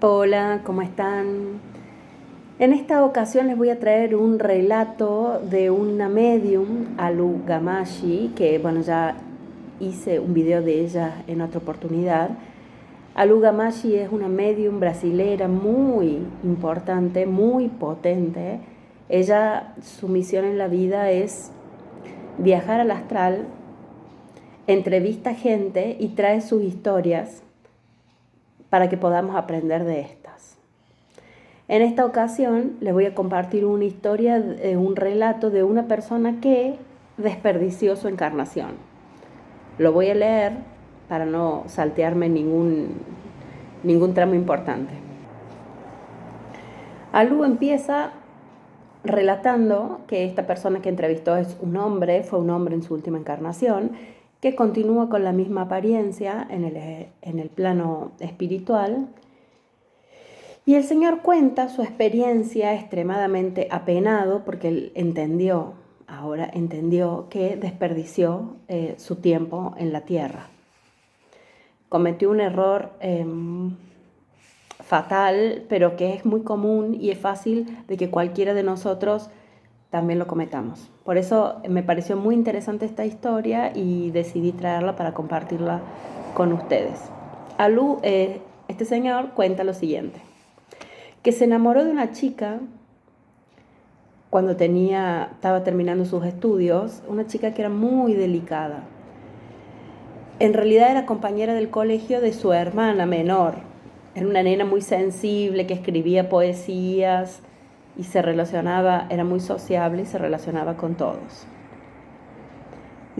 Hola, ¿cómo están? En esta ocasión les voy a traer un relato de una medium, Alu Gamashi, que bueno, ya hice un video de ella en otra oportunidad. Alu Gamashi es una medium brasilera muy importante, muy potente. Ella, su misión en la vida es viajar al astral, entrevista gente y trae sus historias para que podamos aprender de estas. En esta ocasión les voy a compartir una historia, un relato de una persona que desperdició su encarnación. Lo voy a leer para no saltearme ningún tramo importante. Alu empieza relatando que esta persona que entrevistó es un hombre, fue un hombre en su última encarnación, que continúa con la misma apariencia en el plano espiritual. Y el Señor cuenta su experiencia extremadamente apenado porque él ahora entendió que desperdició su tiempo en la tierra. Cometió un error fatal, pero que es muy común y es fácil de que cualquiera de nosotros también lo cometamos. Por eso me pareció muy interesante esta historia y decidí traerla para compartirla con ustedes. Alu, este señor cuenta lo siguiente: que se enamoró de una chica cuando estaba terminando sus estudios, una chica que era muy delicada. En realidad era compañera del colegio de su hermana menor. Era una nena muy sensible que escribía poesías y era muy sociable y se relacionaba con todos.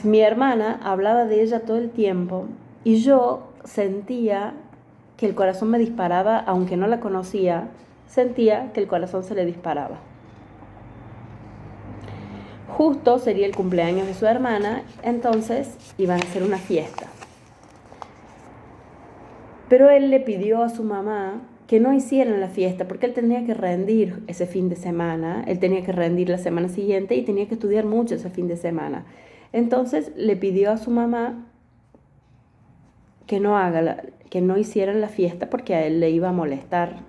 Mi hermana hablaba de ella todo el tiempo y yo sentía que el corazón me disparaba, aunque no la conocía, sentía que el corazón se le disparaba. Justo sería el cumpleaños de su hermana, entonces iban a hacer una fiesta. Pero él le pidió a su mamá que no hicieran la fiesta porque él tenía que rendir ese fin de semana, él tenía que rendir la semana siguiente y tenía que estudiar mucho ese fin de semana. Entonces le pidió a su mamá que no hicieran la fiesta porque a él le iba a molestar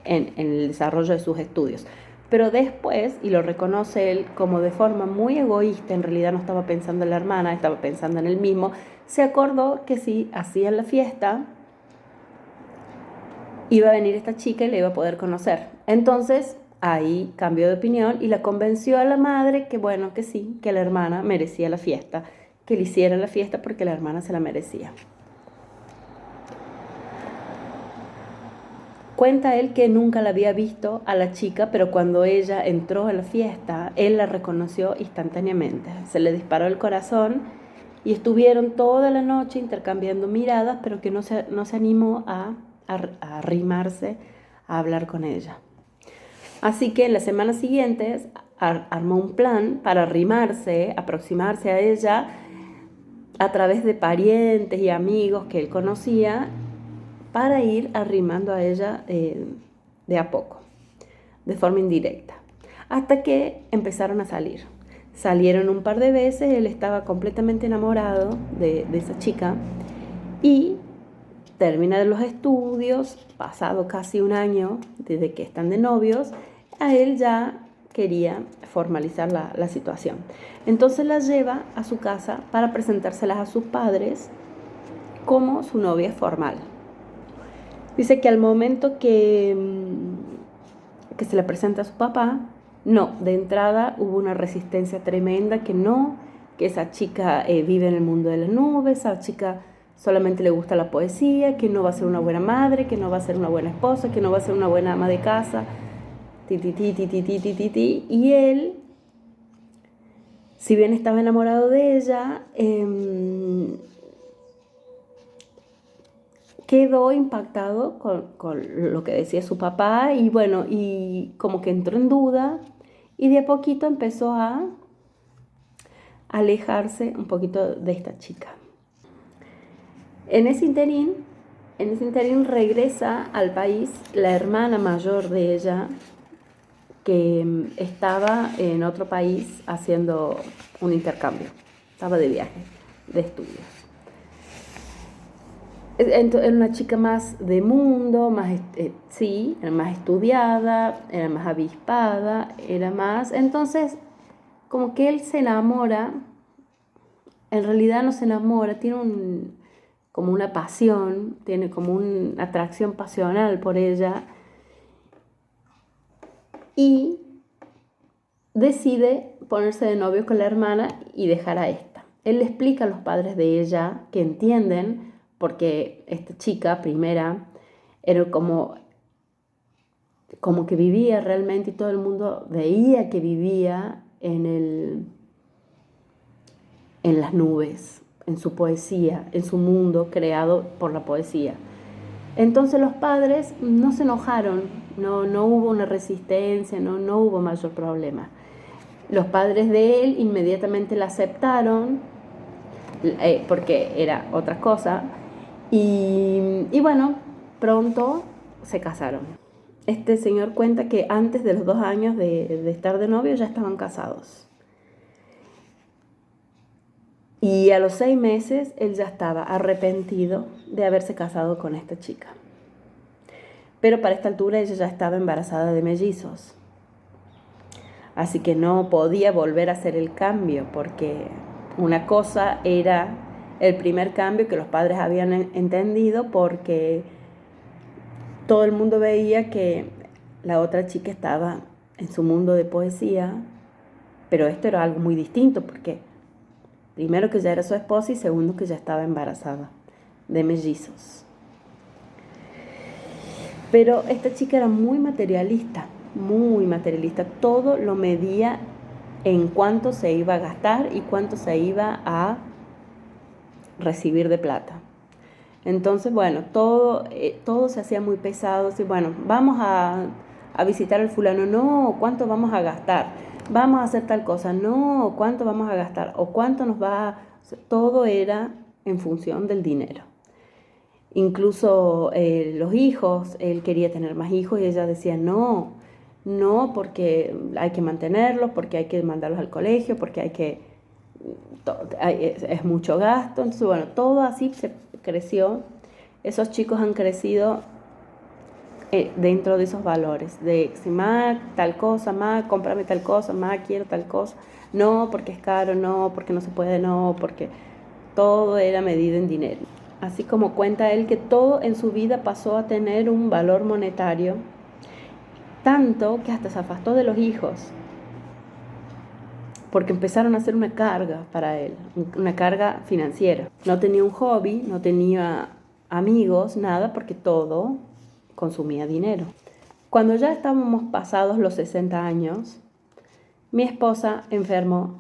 en el desarrollo de sus estudios. Pero después, y lo reconoce él como de forma muy egoísta, en realidad no estaba pensando en la hermana, estaba pensando en él mismo, se acordó que si hacían la fiesta, iba a venir esta chica y la iba a poder conocer. Entonces, ahí cambió de opinión y la convenció a la madre que bueno, que sí, que la hermana merecía la fiesta, que le hicieran la fiesta porque la hermana se la merecía. Cuenta él que nunca la había visto a la chica, pero cuando ella entró a la fiesta, él la reconoció instantáneamente. Se le disparó el corazón y estuvieron toda la noche intercambiando miradas, pero que no se animó a arrimarse a hablar con ella. Así que en las semanas siguientes armó un plan para aproximarse a ella a través de parientes y amigos que él conocía, para ir arrimando a ella de a poco, de forma indirecta, hasta que empezaron a salir. Salieron un par de veces, él estaba completamente enamorado de esa chica y termina los estudios, pasado casi un año desde que están de novios, a él ya quería formalizar la situación. Entonces la lleva a su casa para presentárselas a sus padres como su novia formal. Dice que al momento que se le presenta a su papá, no, de entrada hubo una resistencia tremenda, que esa chica vive en el mundo de las nubes, esa chica solamente le gusta la poesía, que no va a ser una buena madre, que no va a ser una buena esposa, que no va a ser una buena ama de casa, y él, si bien estaba enamorado de ella, quedó impactado con lo que decía su papá y bueno, y como que entró en duda y de a poquito empezó a alejarse un poquito de esta chica. En ese interín regresa al país la hermana mayor de ella, que estaba en otro país haciendo un intercambio, estaba de viaje, de estudios. Era una chica más de mundo, más, sí, era más estudiada, era más avispada, era más... Entonces, como que él se enamora, en realidad no se enamora, tiene como una pasión, tiene como una atracción pasional por ella y decide ponerse de novio con la hermana y dejar a esta. Él le explica a los padres de ella que entienden, porque esta chica primera era como que vivía realmente y todo el mundo veía que vivía en las nubes, en su poesía, en su mundo creado por la poesía. Entonces los padres no se enojaron, no hubo una resistencia, no hubo mayor problema. Los padres de él inmediatamente la aceptaron, porque era otra cosa, y bueno, pronto se casaron. Este señor cuenta que antes de los 2 años de estar de novio ya estaban casados. Y a los 6 meses él ya estaba arrepentido de haberse casado con esta chica. Pero para esta altura ella ya estaba embarazada de mellizos. Así que no podía volver a hacer el cambio, porque una cosa era el primer cambio que los padres habían entendido, porque todo el mundo veía que la otra chica estaba en su mundo de poesía, pero esto era algo muy distinto, porque primero que ya era su esposa y segundo que ya estaba embarazada de mellizos. Pero esta chica era muy materialista, todo lo medía en cuánto se iba a gastar y cuánto se iba a recibir de plata. Entonces, bueno, todo se hacía muy pesado. Así, bueno, vamos a visitar al fulano, no, ¿cuánto vamos a gastar? Vamos a hacer tal cosa, no, ¿cuánto vamos a gastar? O cuánto nos va a... Todo era en función del dinero. Incluso los hijos, él quería tener más hijos y ella decía no, porque hay que mantenerlos, porque hay que mandarlos al colegio, porque es mucho gasto. Entonces, bueno, todo así se creció. Esos chicos han crecido dentro de esos valores, de si más tal cosa, más cómprame tal cosa, más quiero tal cosa, no porque es caro, no porque no se puede, no porque todo era medido en dinero. Así como cuenta él que todo en su vida pasó a tener un valor monetario, tanto que hasta se afastó de los hijos, porque empezaron a ser una carga para él, una carga financiera. No tenía un hobby, no tenía amigos, nada, porque todo consumía dinero. Cuando ya estábamos pasados los 60 años, mi esposa enfermó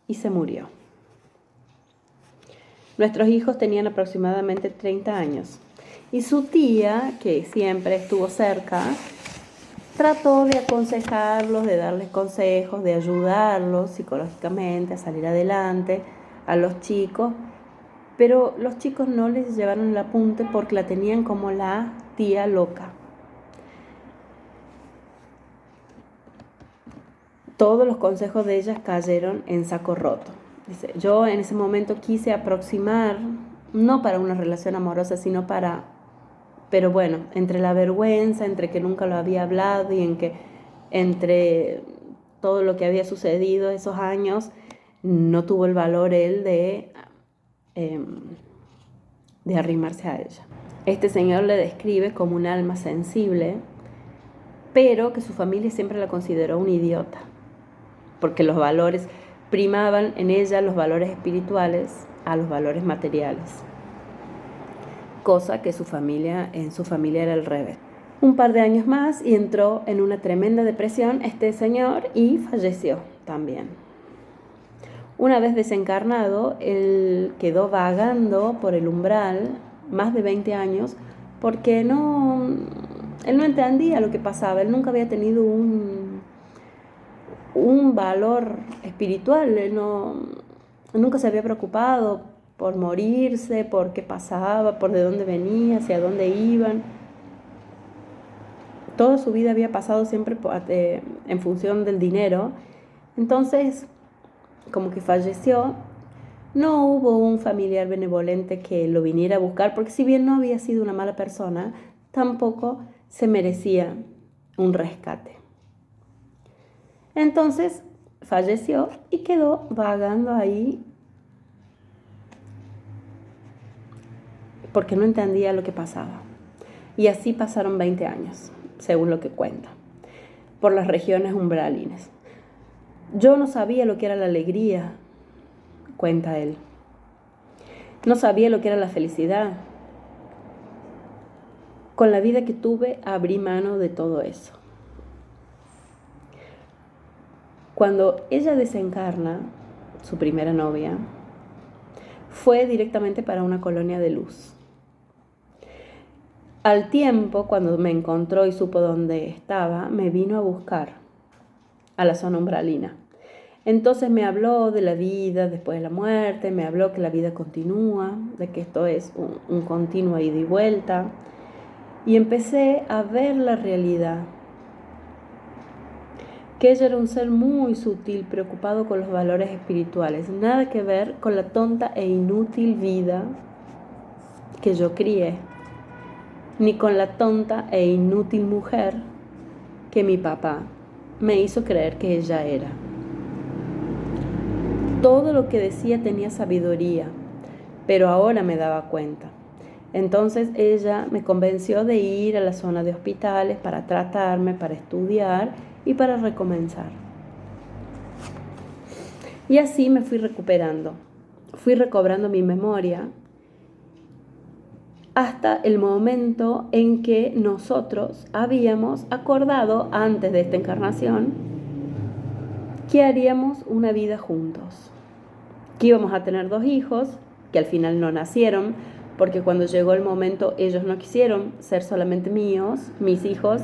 y se murió. Nuestros hijos tenían aproximadamente 30 años y su tía, que siempre estuvo cerca, trató de aconsejarlos, de darles consejos, de ayudarlos psicológicamente a salir adelante a los chicos, pero los chicos no les llevaron el apunte porque la tenían como la tía loca. Todos los consejos de ellas cayeron en saco roto. Dice, yo en ese momento quise aproximar, no para una relación amorosa, sino pero bueno, entre la vergüenza, entre que nunca lo había hablado y entre todo lo que había sucedido esos años, no tuvo el valor él de arrimarse a ella. Este señor le describe como un alma sensible, pero que su familia siempre la consideró un idiota, porque los valores primaban en ella, los valores espirituales a los valores materiales, cosa que en su familia era al revés. Un par de años más y entró en una tremenda depresión este señor y falleció también. Una vez desencarnado, él quedó vagando por el umbral más de 20 años porque él no entendía lo que pasaba, él nunca había tenido un valor espiritual, él nunca se había preocupado por morirse, por qué pasaba, por de dónde venía, hacia dónde iban. Toda su vida había pasado siempre en función del dinero. Entonces, como que falleció, No hubo un familiar benevolente que lo viniera a buscar, porque si bien no había sido una mala persona, tampoco se merecía un rescate. Entonces falleció y quedó vagando ahí porque no entendía lo que pasaba. Y así pasaron 20 años, según lo que cuenta, por las regiones umbralinas. Yo no sabía lo que era la alegría, cuenta él. No sabía lo que era la felicidad. Con la vida que tuve, abrí mano de todo eso. Cuando ella desencarna, su primera novia, fue directamente para una colonia de luz. Al tiempo, cuando me encontró y supo dónde estaba, me vino a buscar a la zona umbralina. Entonces me habló de la vida después de la muerte, me habló que la vida continúa, de que esto es un continuo ida y vuelta. Y empecé a ver la realidad, que ella era un ser muy sutil, preocupado con los valores espirituales, nada que ver con la tonta e inútil vida que yo crié, ni con la tonta e inútil mujer que mi papá me hizo creer que ella era. Todo lo que decía tenía sabiduría, pero ahora me daba cuenta. Entonces ella me convenció de ir a la zona de hospitales para tratarme, para estudiar y para recomenzar. Y así me fui recuperando, fui recobrando mi memoria hasta el momento en que nosotros habíamos acordado antes de esta encarnación que haríamos una vida juntos, que íbamos a tener 2 hijos, que al final no nacieron, porque cuando llegó el momento ellos no quisieron ser solamente míos, mis hijos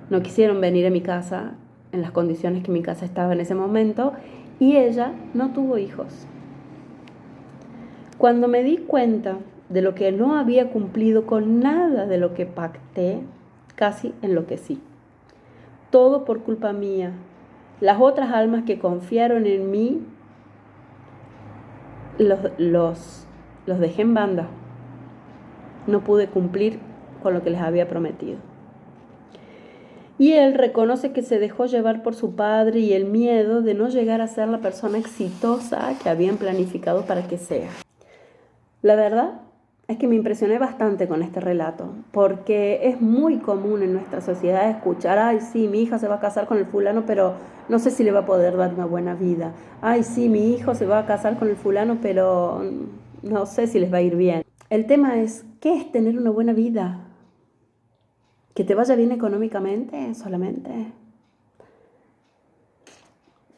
no quisieron venir a mi casa en las condiciones que mi casa estaba en ese momento, y ella no tuvo hijos. Cuando me di cuenta de lo que no había cumplido con nada de lo que pacté, casi enloquecí. Todo por culpa mía. Las otras almas que confiaron en mí los dejé en banda. No pude cumplir con lo que les había prometido. Y él reconoce que se dejó llevar por su padre y el miedo de no llegar a ser la persona exitosa que habían planificado para que sea. La verdad es que me impresioné bastante con este relato, porque es muy común en nuestra sociedad escuchar: ay, sí, mi hija se va a casar con el fulano, pero no sé si le va a poder dar una buena vida. Ay, sí, mi hijo se va a casar con el fulano, pero no sé si les va a ir bien. El tema es, ¿qué es tener una buena vida? ¿Que te vaya bien económicamente solamente?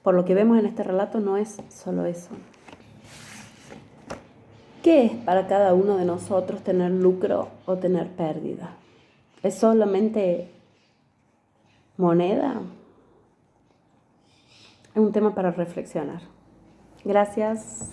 Por lo que vemos en este relato, no es solo eso. ¿Qué es para cada uno de nosotros tener lucro o tener pérdida? ¿Es solamente moneda? Es un tema para reflexionar. Gracias.